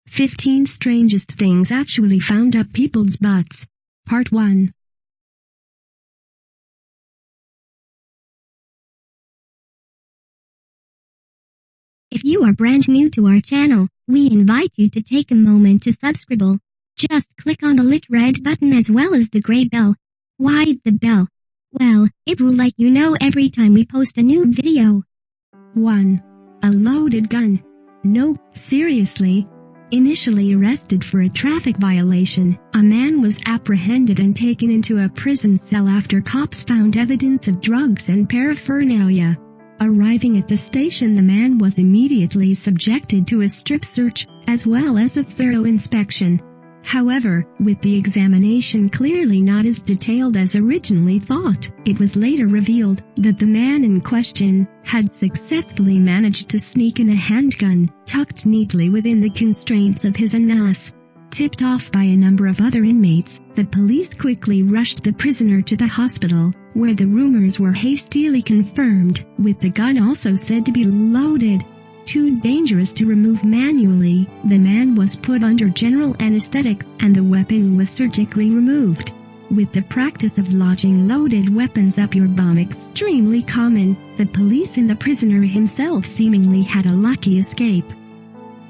15 Strangest Things Actually Found Up People's Butts. Part 1. If you are brand new to our channel, we invite you to take a moment to subscribe. Just click on the lit red button as well as the gray bell. Why the bell? Well, it will let you know every time we post a new video. 1. A loaded gun. Nope, seriously. Initially arrested for a traffic violation, a man was apprehended and taken into a prison cell after cops found evidence of drugs and paraphernalia. Arriving at the station, the man was immediately subjected to a strip search, as well as a thorough inspection. However, with the examination clearly not as detailed as originally thought, it was later revealed that the man in question had successfully managed to sneak in a handgun, tucked neatly within the constraints of his anus. Tipped off by a number of other inmates, the police quickly rushed the prisoner to the hospital, where the rumors were hastily confirmed, with the gun also said to be loaded. Too dangerous to remove manually, the man was put under general anesthetic, and the weapon was surgically removed. With the practice of lodging loaded weapons up your bum extremely common, the police and the prisoner himself seemingly had a lucky escape.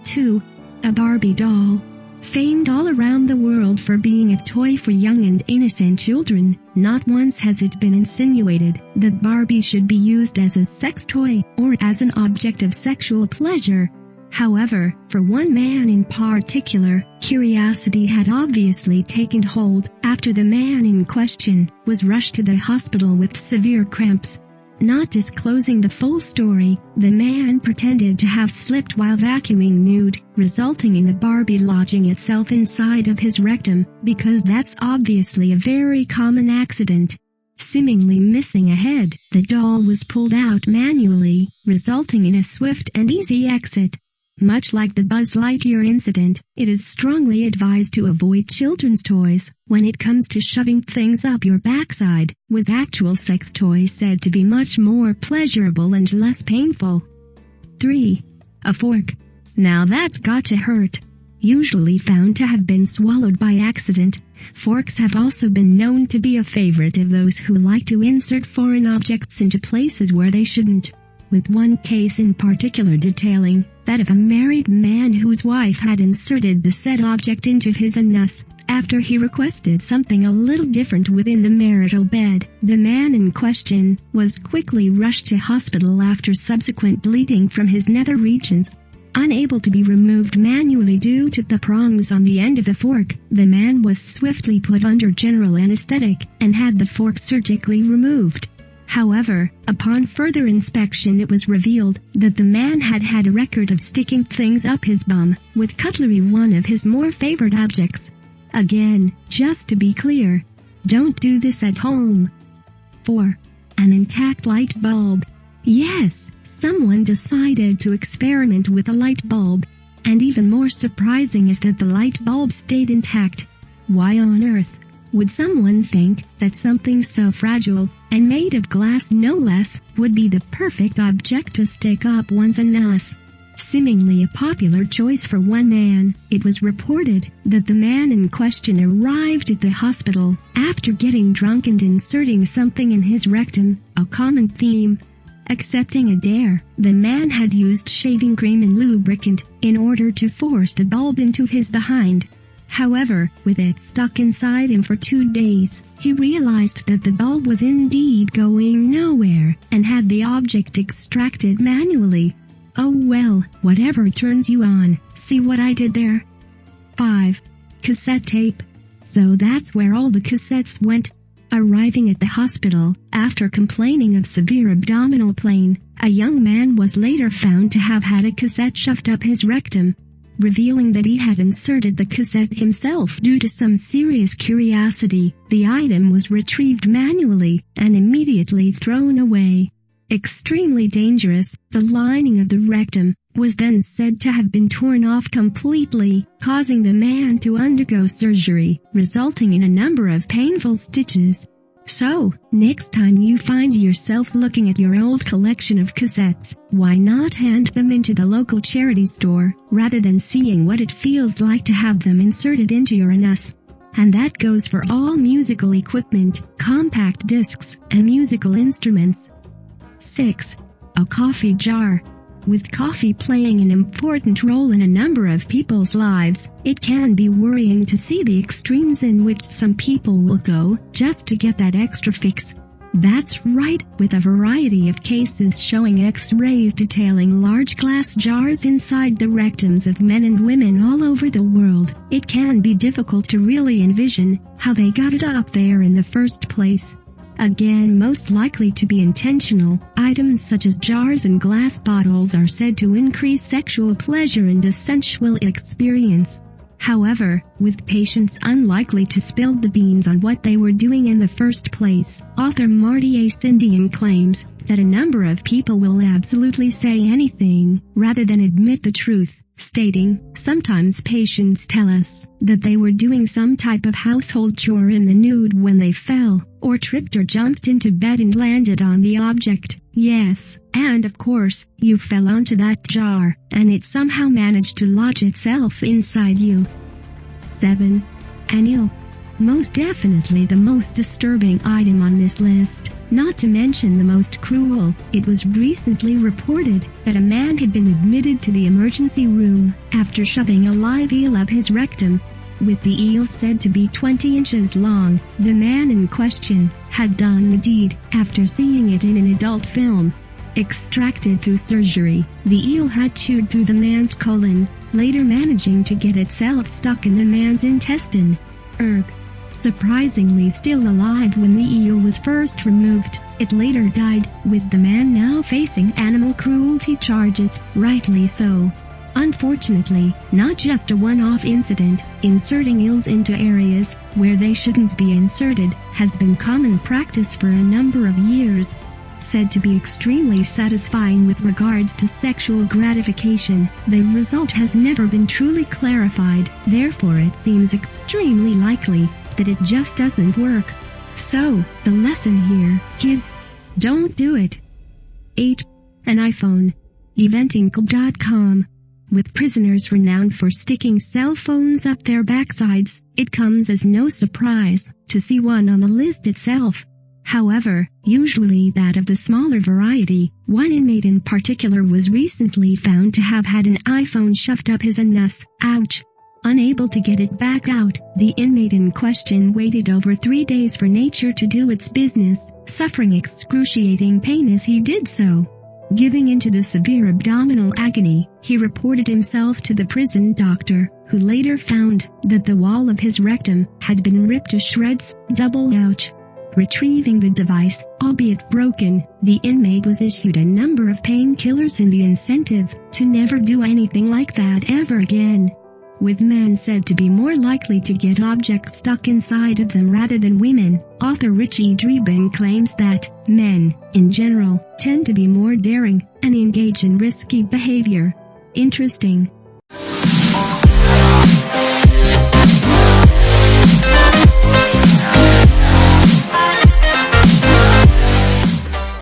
2. A Barbie doll. Famed all around the world for being a toy for young and innocent children, not once has it been insinuated that Barbie should be used as a sex toy or as an object of sexual pleasure. However, for one man in particular, curiosity had obviously taken hold after the man in question was rushed to the hospital with severe cramps. Not disclosing the full story, the man pretended to have slipped while vacuuming nude, resulting in the Barbie lodging itself inside of his rectum, because that's obviously a very common accident. Seemingly missing a head, the doll was pulled out manually, resulting in a swift and easy exit. Much like the Buzz Lightyear incident, it is strongly advised to avoid children's toys when it comes to shoving things up your backside, with actual sex toys said to be much more pleasurable and less painful. 3. A fork. Now that's got to hurt. Usually found to have been swallowed by accident, forks have also been known to be a favorite of those who like to insert foreign objects into places where they shouldn't. With one case in particular detailing that of a married man whose wife had inserted the said object into his anus after he requested something a little different within the marital bed. The man in question was quickly rushed to hospital after subsequent bleeding from his nether regions. Unable to be removed manually due to the prongs on the end of the fork, the man was swiftly put under general anesthetic and had the fork surgically removed. However, upon further inspection it was revealed that the man had had a record of sticking things up his bum, with cutlery one of his more favored objects. Again, just to be clear, don't do this at home. 4. An intact light bulb. Yes, someone decided to experiment with a light bulb, and even more surprising is that the light bulb stayed intact. Why on earth would someone think that something so fragile, and made of glass no less, would be the perfect object to stick up one's anus? Seemingly a popular choice for one man, it was reported that the man in question arrived at the hospital after getting drunk and inserting something in his rectum, a common theme. Accepting a dare, the man had used shaving cream and lubricant in order to force the bulb into his behind. However, with it stuck inside him for 2 days, he realized that the bulb was indeed going nowhere, and had the object extracted manually. Oh well, whatever turns you on, see what I did there? 5. Cassette tape. So that's where all the cassettes went. Arriving at the hospital, after complaining of severe abdominal pain, a young man was later found to have had a cassette shoved up his rectum. Revealing that he had inserted the cassette himself due to some serious curiosity, the item was retrieved manually and immediately thrown away. Extremely dangerous, the lining of the rectum was then said to have been torn off completely, causing the man to undergo surgery, resulting in a number of painful stitches. So, next time you find yourself looking at your old collection of cassettes, why not hand them into the local charity store, rather than seeing what it feels like to have them inserted into your anus? And that goes for all musical equipment, compact discs, and musical instruments. 6. A coffee jar. With coffee playing an important role in a number of people's lives, it can be worrying to see the extremes in which some people will go just to get that extra fix. That's right, with a variety of cases showing X-rays detailing large glass jars inside the rectums of men and women all over the world, it can be difficult to really envision how they got it up there in the first place. Again, most likely to be intentional, items such as jars and glass bottles are said to increase sexual pleasure and a sensual experience. However, with patients unlikely to spill the beans on what they were doing in the first place, author Marty A. Sindian claims that a number of people will absolutely say anything rather than admit the truth, stating, "Sometimes patients tell us that they were doing some type of household chore in the nude when they fell, or tripped or jumped into bed and landed on the object. Yes, and of course, you fell onto that jar, and it somehow managed to lodge itself inside you." 7. An eel. Most definitely the most disturbing item on this list, not to mention the most cruel. It was recently reported that a man had been admitted to the emergency room after shoving a live eel up his rectum. With the eel said to be 20 inches long, the man in question had done the deed after seeing it in an adult film. Extracted through surgery, the eel had chewed through the man's colon, later managing to get itself stuck in the man's intestine. Surprisingly still alive when the eel was first removed, it later died, with the man now facing animal cruelty charges, rightly so. Unfortunately, not just a one-off incident, inserting eels into areas where they shouldn't be inserted has been common practice for a number of years. Said to be extremely satisfying with regards to sexual gratification, the result has never been truly clarified, therefore it seems extremely likely that it just doesn't work. So, the lesson here, kids, don't do it. 8. An iPhone. Eventincle.com. With prisoners renowned for sticking cell phones up their backsides, it comes as no surprise to see one on the list itself. However, usually that of the smaller variety. One inmate in particular was recently found to have had an iPhone shoved up his anus. Ouch. Unable to get it back out, the inmate in question waited over 3 days for nature to do its business, suffering excruciating pain as he did so. Giving into the severe abdominal agony, he reported himself to the prison doctor, who later found that the wall of his rectum had been ripped to shreds. Double ouch. Retrieving the device, albeit broken, the inmate was issued a number of painkillers in the incentive to never do anything like that ever again. With men said to be more likely to get objects stuck inside of them rather than women, author Richie Drebin claims that men, in general, tend to be more daring and engage in risky behavior. Interesting.